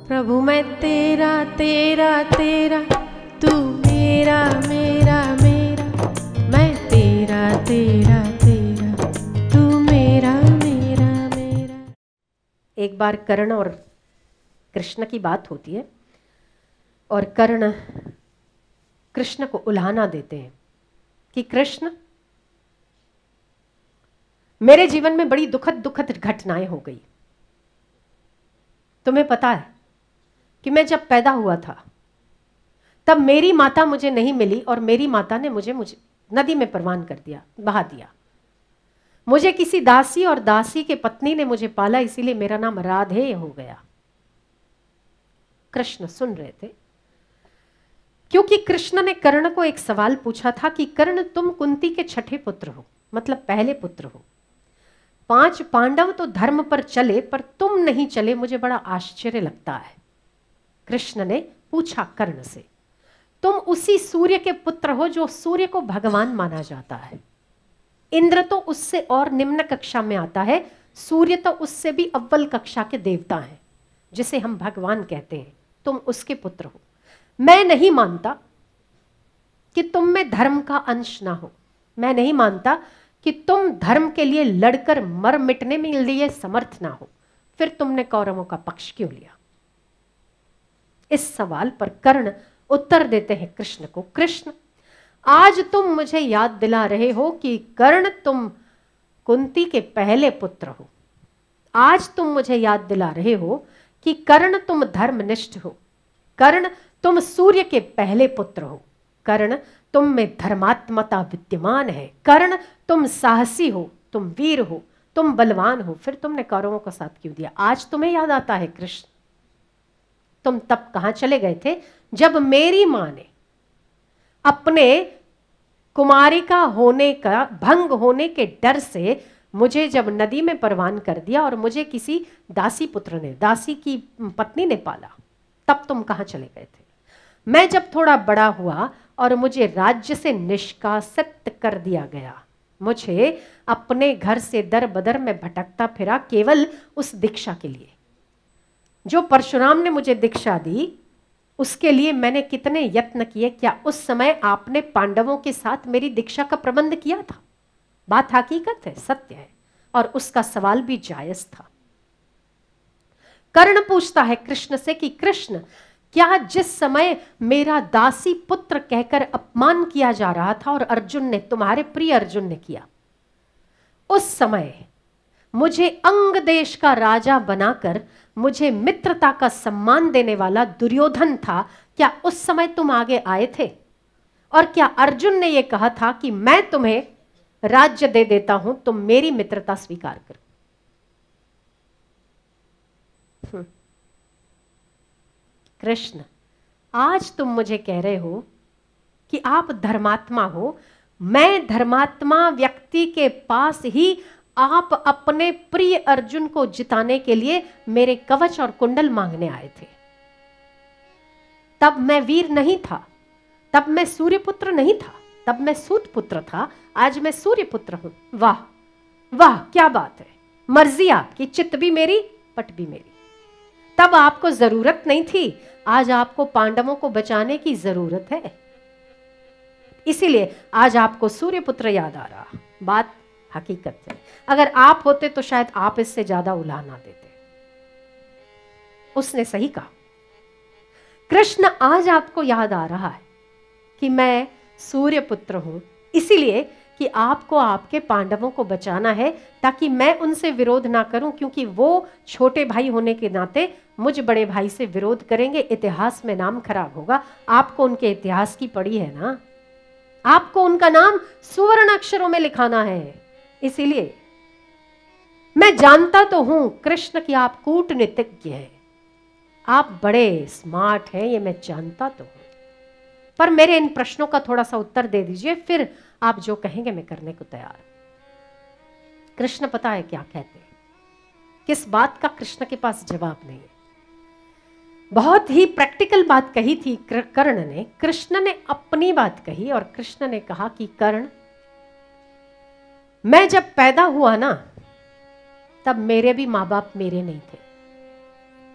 प्रभु मैं तेरा तेरा तेरा, तू मेरा मेरा मेरा, मैं तेरा तेरा तेरा, तू मेरा मेरा मेरा। एक बार कर्ण और कृष्ण की बात होती है और कर्ण कृष्ण को उल्हाना देते हैं कि कृष्ण, मेरे जीवन में बड़ी दुखद दुखद घटनाएं हो गई। तुम्हें पता है कि मैं जब पैदा हुआ था तब मेरी माता मुझे नहीं मिली और मेरी माता ने मुझे नदी में परवान कर दिया, बहा दिया। मुझे किसी दासी और दासी के पत्नी ने मुझे पाला, इसीलिए मेरा नाम राधेय हो गया। कृष्ण सुन रहे थे क्योंकि कृष्ण ने कर्ण को एक सवाल पूछा था कि कर्ण, तुम कुंती के छठे पुत्र हो, मतलब पहले पुत्र हो। 5 पांडव तो धर्म पर चले पर तुम नहीं चले, मुझे बड़ा आश्चर्य लगता है। कृष्ण ने पूछा कर्ण से, तुम उसी सूर्य के पुत्र हो जो सूर्य को भगवान माना जाता है। इंद्र तो उससे और निम्न कक्षा में आता है, सूर्य तो उससे भी अव्वल कक्षा के देवता हैं जिसे हम भगवान कहते हैं। तुम उसके पुत्र हो। मैं नहीं मानता कि तुम में धर्म का अंश ना हो। मैं नहीं मानता कि तुम धर्म के लिए लड़कर मर मिटने में लिए समर्थ ना हो। फिर तुमने कौरवों का पक्ष क्यों लिया? इस सवाल पर कर्ण उत्तर देते हैं कृष्ण को, कृष्ण, आज तुम मुझे याद दिला रहे हो कि कर्ण, तुम कुंती के पहले पुत्र हो। आज तुम मुझे याद दिला रहे हो कि कर्ण, तुम धर्मनिष्ठ हो। कर्ण, तुम सूर्य के पहले पुत्र हो। कर्ण, तुम में धर्मात्मता विद्यमान है। कर्ण, तुम साहसी हो, तुम वीर हो, तुम बलवान हो। फिर तुमने कौरवों का साथ क्यों दिया? आज तुम्हें याद आता है कृष्ण? तुम तब कहां चले गए थे जब मेरी मां ने अपने कुमारिका होने का भंग होने के डर से मुझे जब नदी में परवान कर दिया और मुझे किसी दासी पुत्र ने, दासी की पत्नी ने पाला, तब तुम कहां चले गए थे? मैं जब थोड़ा बड़ा हुआ और मुझे राज्य से निष्कासित कर दिया गया, मुझे अपने घर से दर बदर में भटकता फिरा केवल उस दीक्षा के लिए। जो परशुराम ने मुझे दीक्षा दी उसके लिए मैंने कितने यत्न किए। क्या उस समय आपने पांडवों के साथ मेरी दीक्षा का प्रबंध किया था? बात हकीकत है, सत्य है, और उसका सवाल भी जायज था। कर्ण पूछता है कृष्ण से कि कृष्ण, क्या जिस समय मेरा दासी पुत्र कहकर अपमान किया जा रहा था और अर्जुन ने, तुम्हारे प्रिय अर्जुन ने किया, उस समय मुझे अंग देश का राजा बनाकर मुझे मित्रता का सम्मान देने वाला दुर्योधन था, क्या उस समय तुम आगे आए थे? और क्या अर्जुन ने यह कहा था कि मैं तुम्हें राज्य दे देता हूं, तुम मेरी मित्रता स्वीकार करो? कृष्ण, आज तुम मुझे कह रहे हो कि आप धर्मात्मा हो। मैं धर्मात्मा व्यक्ति के पास ही आप अपने प्रिय अर्जुन को जिताने के लिए मेरे कवच और कुंडल मांगने आए थे। तब मैं वीर नहीं था, तब मैं सूर्यपुत्र नहीं था, तब मैं सूत पुत्र था। आज मैं सूर्यपुत्र हूं। वाह वाह, क्या बात है! मर्जी आपकी, चित्त भी मेरी, पट भी मेरी। तब आपको जरूरत नहीं थी, आज आपको पांडवों को बचाने की जरूरत है, इसीलिए आज आपको सूर्यपुत्र याद आ रहा। बात हकीकत है। अगर आप होते तो शायद आप इससे ज्यादा उलाहना देते। उसने सही कहा। कृष्ण, आज आपको याद आ रहा है कि मैं सूर्यपुत्र हूं, इसीलिए कि आपको आपके पांडवों को बचाना है ताकि मैं उनसे विरोध ना करूं, क्योंकि वो छोटे भाई होने के नाते मुझ बड़े भाई से विरोध करेंगे, इतिहास में नाम खराब होगा। आपको उनके इतिहास की पड़ी है ना, आपको उनका नाम सुवर्ण अक्षरों में लिखाना है। इसीलिए मैं जानता तो हूं कृष्ण कि आप कूटनीतिज्ञ हैं, आप बड़े स्मार्ट हैं, ये मैं जानता तो हूं, पर मेरे इन प्रश्नों का थोड़ा सा उत्तर दे दीजिए, फिर आप जो कहेंगे मैं करने को तैयार हूं। कृष्ण पता है क्या कहते हैं? किस बात का कृष्ण के पास जवाब नहीं है। बहुत ही प्रैक्टिकल बात कही थी कर्ण ने। कृष्ण ने अपनी बात कही और कृष्ण ने कहा कि कर्ण, मैं जब पैदा हुआ ना, तब मेरे भी माँ बाप मेरे नहीं थे।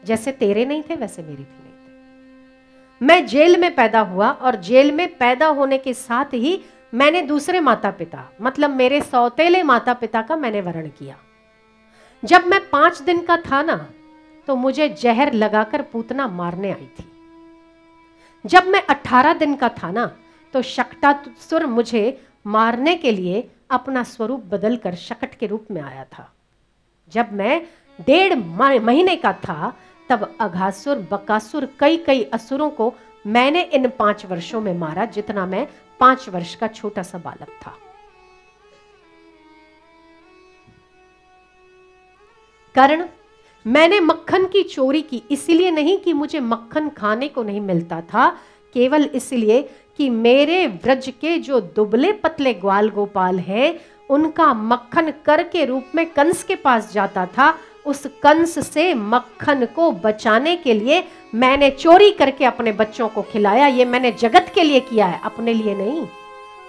जैसे तेरे नहीं थे वैसे मेरे भी नहीं थे। मैं जेल में पैदा हुआ और जेल में पैदा होने के साथ ही मैंने दूसरे माता पिता, मतलब मेरे सौतेले माता पिता का मैंने वरण किया। जब मैं 5 दिन का था ना, तो मुझे जहर लगाकर पूतना मारने आई थी। जब मैं 18 दिन का था ना, तो शक्टासुर मुझे मारने के लिए अपना स्वरूप बदलकर शकट के रूप में आया था। जब मैं 1.5 महीने का था, तब अघासुर, बकासुर, कई असुरों को मैंने इन 5 वर्षों में मारा, जितना मैं 5 वर्ष का छोटा सा बालक था। कर्ण, मैंने मक्खन की चोरी की, इसलिए नहीं कि मुझे मक्खन खाने को नहीं मिलता था, केवल इसलिए कि मेरे व्रज के जो दुबले पतले ग्वाल गोपाल हैं, उनका मक्खन कर के रूप में कंस के पास जाता था। उस कंस से मक्खन को बचाने के लिए मैंने चोरी करके अपने बच्चों को खिलाया। ये मैंने जगत के लिए किया है, अपने लिए नहीं।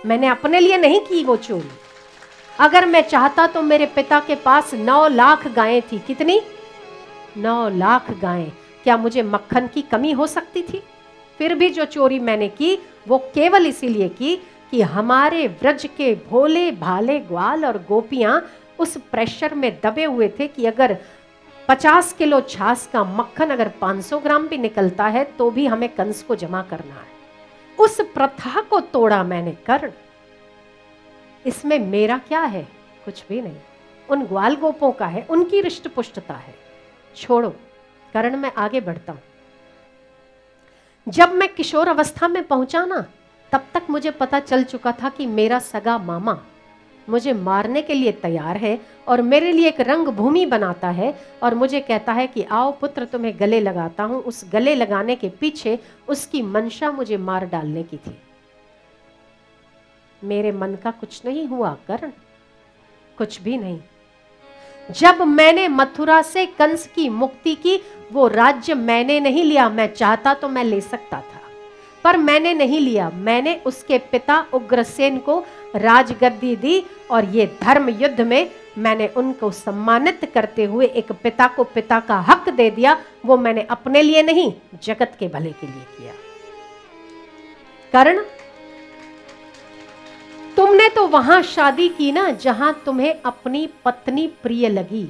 मैंने अपने लिए नहीं की वो चोरी। अगर मैं चाहता तो मेरे पिता के पास 9 लाख गायें थी। कितनी? 9 लाख गायें। क्या मुझे मक्खन की कमी हो सकती थी? फिर भी जो चोरी मैंने की वो केवल इसीलिए की कि हमारे व्रज के भोले भाले ग्वाल और गोपियां उस प्रेशर में दबे हुए थे कि अगर 50 किलो छाछ का मक्खन अगर 500 ग्राम भी निकलता है तो भी हमें कंस को जमा करना है। उस प्रथा को तोड़ा मैंने कर्ण। इसमें मेरा क्या है? कुछ भी नहीं। उन ग्वाल गोपों का है, उनकी रिष्ट पुष्टता है। छोड़ो कर्ण, मैं आगे बढ़ता हूं। जब मैं किशोर अवस्था में पहुंचा ना, तब तक मुझे पता चल चुका था कि मेरा सगा मामा मुझे मारने के लिए तैयार है और मेरे लिए एक रंग भूमि बनाता है और मुझे कहता है कि आओ पुत्र, तुम्हें गले लगाता हूं। उस गले लगाने के पीछे उसकी मंशा मुझे मार डालने की थी। मेरे मन का कुछ नहीं हुआ कर्ण, कुछ भी नहीं। जब मैंने मथुरा से कंस की मुक्ति की, वो राज्य मैंने नहीं लिया। मैं चाहता तो मैं ले सकता था, पर मैंने नहीं लिया। मैंने उसके पिता उग्रसेन को राजगद्दी दी और ये धर्म युद्ध में मैंने उनको सम्मानित करते हुए एक पिता को पिता का हक दे दिया। वो मैंने अपने लिए नहीं, जगत के भले के लिए किया। कर्ण, तुमने तो वहां शादी की ना जहां तुम्हें अपनी पत्नी प्रिय लगी।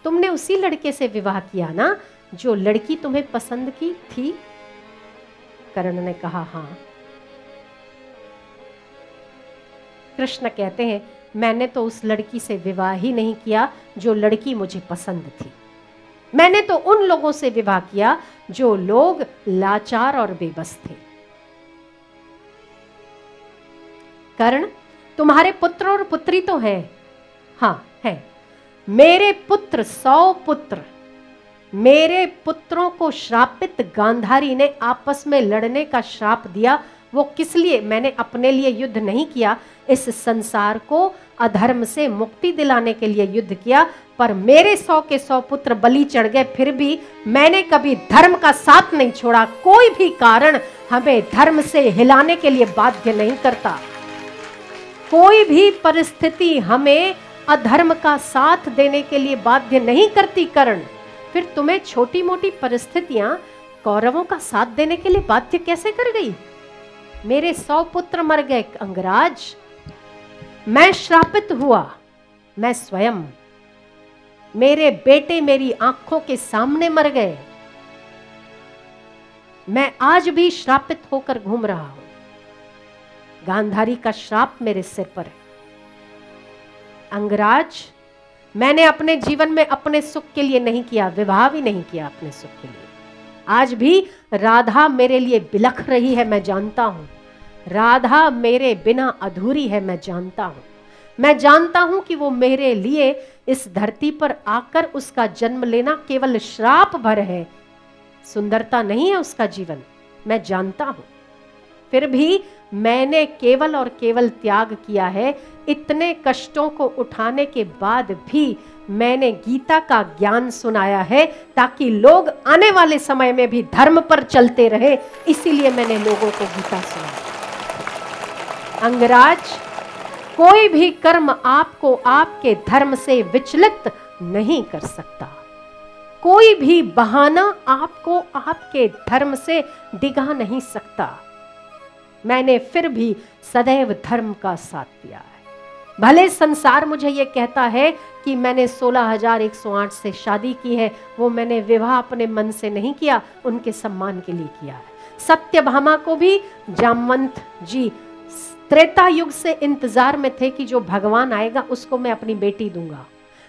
तुमने उसी लड़के से विवाह किया ना जो लड़की तुम्हें पसंद की थी। कर्ण ने कहा हाँ। कृष्ण कहते हैं मैंने तो उस लड़की से विवाह ही नहीं किया जो लड़की मुझे पसंद थी। मैंने तो उन लोगों से विवाह किया जो लोग लाचार और बेबस थे। कर्ण, तुम्हारे पुत्र और पुत्री तो हैं। हाँ है। मेरे पुत्र 100 पुत्र। मेरे पुत्रों को श्रापित गांधारी ने आपस में लड़ने का श्राप दिया। वो किस लिए? मैंने अपने लिए युद्ध नहीं किया, इस संसार को अधर्म से मुक्ति दिलाने के लिए युद्ध किया। पर मेरे 100 के 100 पुत्र बलि चढ़ गए, फिर भी मैंने कभी धर्म का साथ नहीं छोड़ा। कोई भी कारण हमें धर्म से हिलाने के लिए बाध्य नहीं करता। कोई भी परिस्थिति हमें अधर्म का साथ देने के लिए बाध्य नहीं करती कर्ण। फिर तुम्हें छोटी मोटी परिस्थितियां कौरवों का साथ देने के लिए बाध्य कैसे कर गई? मेरे 100 पुत्र मर गए अंगराज। मैं श्रापित हुआ, मैं स्वयं। मेरे बेटे मेरी आंखों के सामने मर गए। मैं आज भी श्रापित होकर घूम रहा हूं। गांधारी का श्राप मेरे सिर पर है। अंगराज, मैंने अपने जीवन में अपने सुख के लिए नहीं किया, विवाह भी नहीं किया अपने सुख के लिए। आज भी राधा मेरे लिए बिलख रही है, मैं जानता हूं। राधा मेरे बिना अधूरी है, मैं जानता हूं। मैं जानता हूं कि वो मेरे लिए इस धरती पर आकर उसका जन्म लेना केवल श्राप भर है, सुंदरता नहीं है उसका जीवन, मैं जानता हूं। फिर भी मैंने केवल और केवल त्याग किया है। इतने कष्टों को उठाने के बाद भी मैंने गीता का ज्ञान सुनाया है ताकि लोग आने वाले समय में भी धर्म पर चलते रहे। इसीलिए मैंने लोगों को गीता सुनाई। अंगराज, कोई भी कर्म आपको आपके धर्म से विचलित नहीं कर सकता। कोई भी बहाना आपको आपके धर्म से डिगा नहीं सकता। मैंने फिर भी सदैव धर्म का साथ दिया है। भले संसार मुझे ये कहता है कि मैंने 16,108 से शादी की है, वो मैंने विवाह अपने मन से नहीं किया, उनके सम्मान के लिए किया है। सत्यभामा को भी जामवंत जी त्रेता युग से इंतजार में थे कि जो भगवान आएगा उसको मैं अपनी बेटी दूंगा।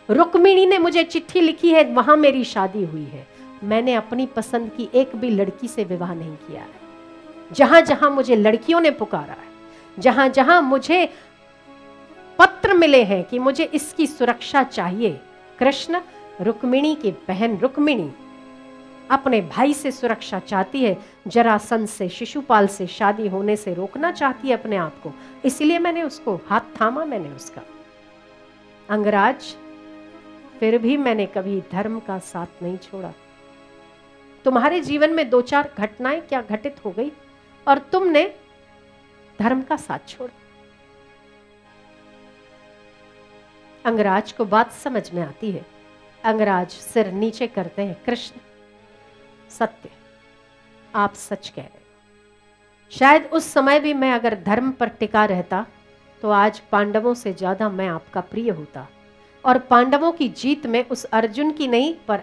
रुक्मिणी ने मुझे चिट्ठी लिखी है, वहां मेरी शादी हुई है। मैंने अपनी पसंद की एक भी लड़की से विवाह नहीं किया है। जहां जहां मुझे लड़कियों ने पुकारा है, जहां जहां मुझे पत्र मिले हैं कि मुझे इसकी सुरक्षा चाहिए, कृष्ण रुक्मिणी की बहन रुक्मिणी अपने भाई से सुरक्षा चाहती है, जरासंध से, शिशुपाल से शादी होने से रोकना चाहती है अपने आप को, इसलिए मैंने उसको हाथ थामा, मैंने उसका। अंगराज, फिर भी मैंने कभी धर्म का साथ नहीं छोड़ा। तुम्हारे जीवन में 2-4 घटनाएं क्या घटित हो गई और तुमने धर्म का साथ छोड़ा। अंगराज को बात समझ में आती है। अंगराज सिर नीचे करते हैं, कृष्ण सत्य, आप सच कह रहे हो। शायद उस समय भी मैं अगर धर्म पर टिका रहता तो आज पांडवों से ज्यादा मैं आपका प्रिय होता, और पांडवों की जीत में उस अर्जुन की नहीं पर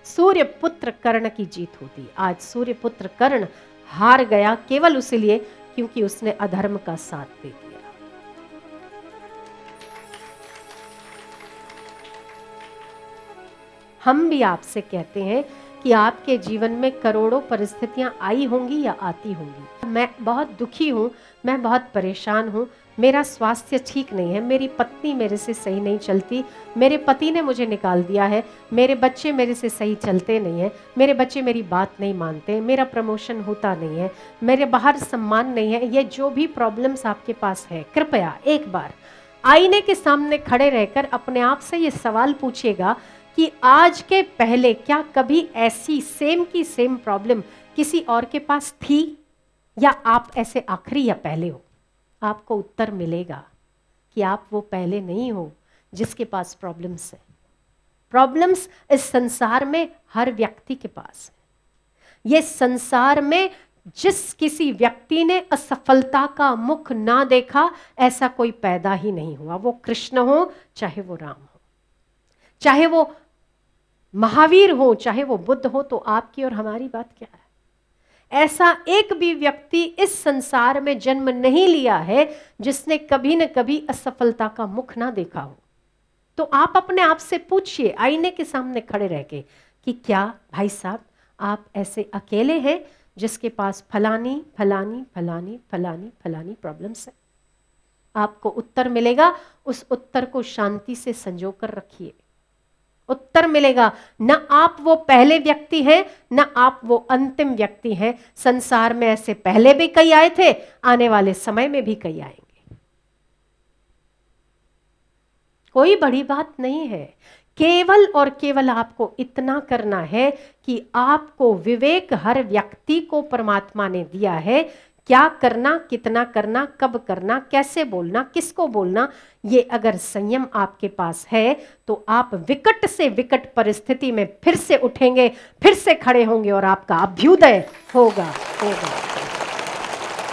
सूर्यपुत्र कर्ण की जीत होती। आज सूर्यपुत्र कर्ण हार गया केवल इसलिए क्योंकि उसने अधर्म का साथ दे दिया। हम भी आपसे कहते हैं कि आपके जीवन में करोड़ों परिस्थितियां आई होंगी या आती होंगी। मैं बहुत दुखी हूँ, मैं बहुत परेशान हूँ, मेरा स्वास्थ्य ठीक नहीं है, मेरी पत्नी मेरे से सही नहीं चलती, मेरे पति ने मुझे निकाल दिया है, मेरे बच्चे मेरे से सही चलते नहीं हैं, मेरे बच्चे मेरी बात नहीं मानते, मेरा प्रमोशन होता नहीं है, मेरे बाहर सम्मान नहीं है। ये जो भी प्रॉब्लम्स आपके पास है, कृपया एक बार आईने के सामने खड़े रहकर अपने आप से ये सवाल पूछिएगा कि आज के पहले क्या कभी ऐसी सेम की सेम प्रॉब्लम किसी और के पास थी, या आप ऐसे आखिरी या पहले हो। आपको उत्तर मिलेगा कि आप वो पहले नहीं हो जिसके पास प्रॉब्लम्स है। प्रॉब्लम्स इस संसार में हर व्यक्ति के पास है। ये संसार में जिस किसी व्यक्ति ने असफलता का मुख ना देखा, ऐसा कोई पैदा ही नहीं हुआ। वो कृष्ण हो, चाहे वो राम हो, चाहे वो महावीर हो, चाहे वो बुद्ध हो, तो आपकी और हमारी बात क्या है? ऐसा एक भी व्यक्ति इस संसार में जन्म नहीं लिया है जिसने कभी न कभी असफलता का मुख ना देखा हो। तो आप अपने आप से पूछिए आईने के सामने खड़े रह के कि क्या भाई साहब आप ऐसे अकेले हैं जिसके पास फलानी फलानी फलानी फलानी फलानी प्रॉब्लम्स है? आपको उत्तर मिलेगा। उस उत्तर को शांति से संजो कर रखिए। उत्तर मिलेगा। न आप वो पहले व्यक्ति हैं, न आप वो अंतिम व्यक्ति हैं। संसार में ऐसे पहले भी कई आए थे, आने वाले समय में भी कई आएंगे। कोई बड़ी बात नहीं है। केवल और केवल आपको इतना करना है कि आपको विवेक हर व्यक्ति को परमात्मा ने दिया है। क्या करना, कितना करना, कब करना, कैसे बोलना, किसको बोलना, ये अगर संयम आपके पास है तो आप विकट से विकट परिस्थिति में फिर से उठेंगे, फिर से खड़े होंगे और आपका अभ्युदय होगा।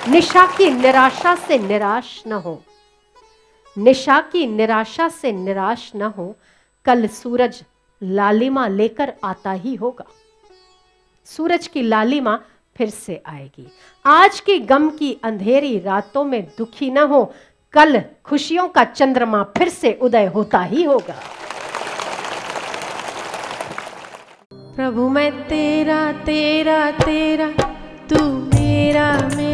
निशा की निराशा से निराश न हो, निशा की निराशा से निराश न हो। कल सूरज लालिमा लेकर आता ही होगा। सूरज की लालिमा फिर से आएगी। आज की गम की अंधेरी रातों में दुखी न हो, कल खुशियों का चंद्रमा फिर से उदय होता ही होगा। प्रभु मैं तेरा तेरा तेरा, तू मेरा मेरा।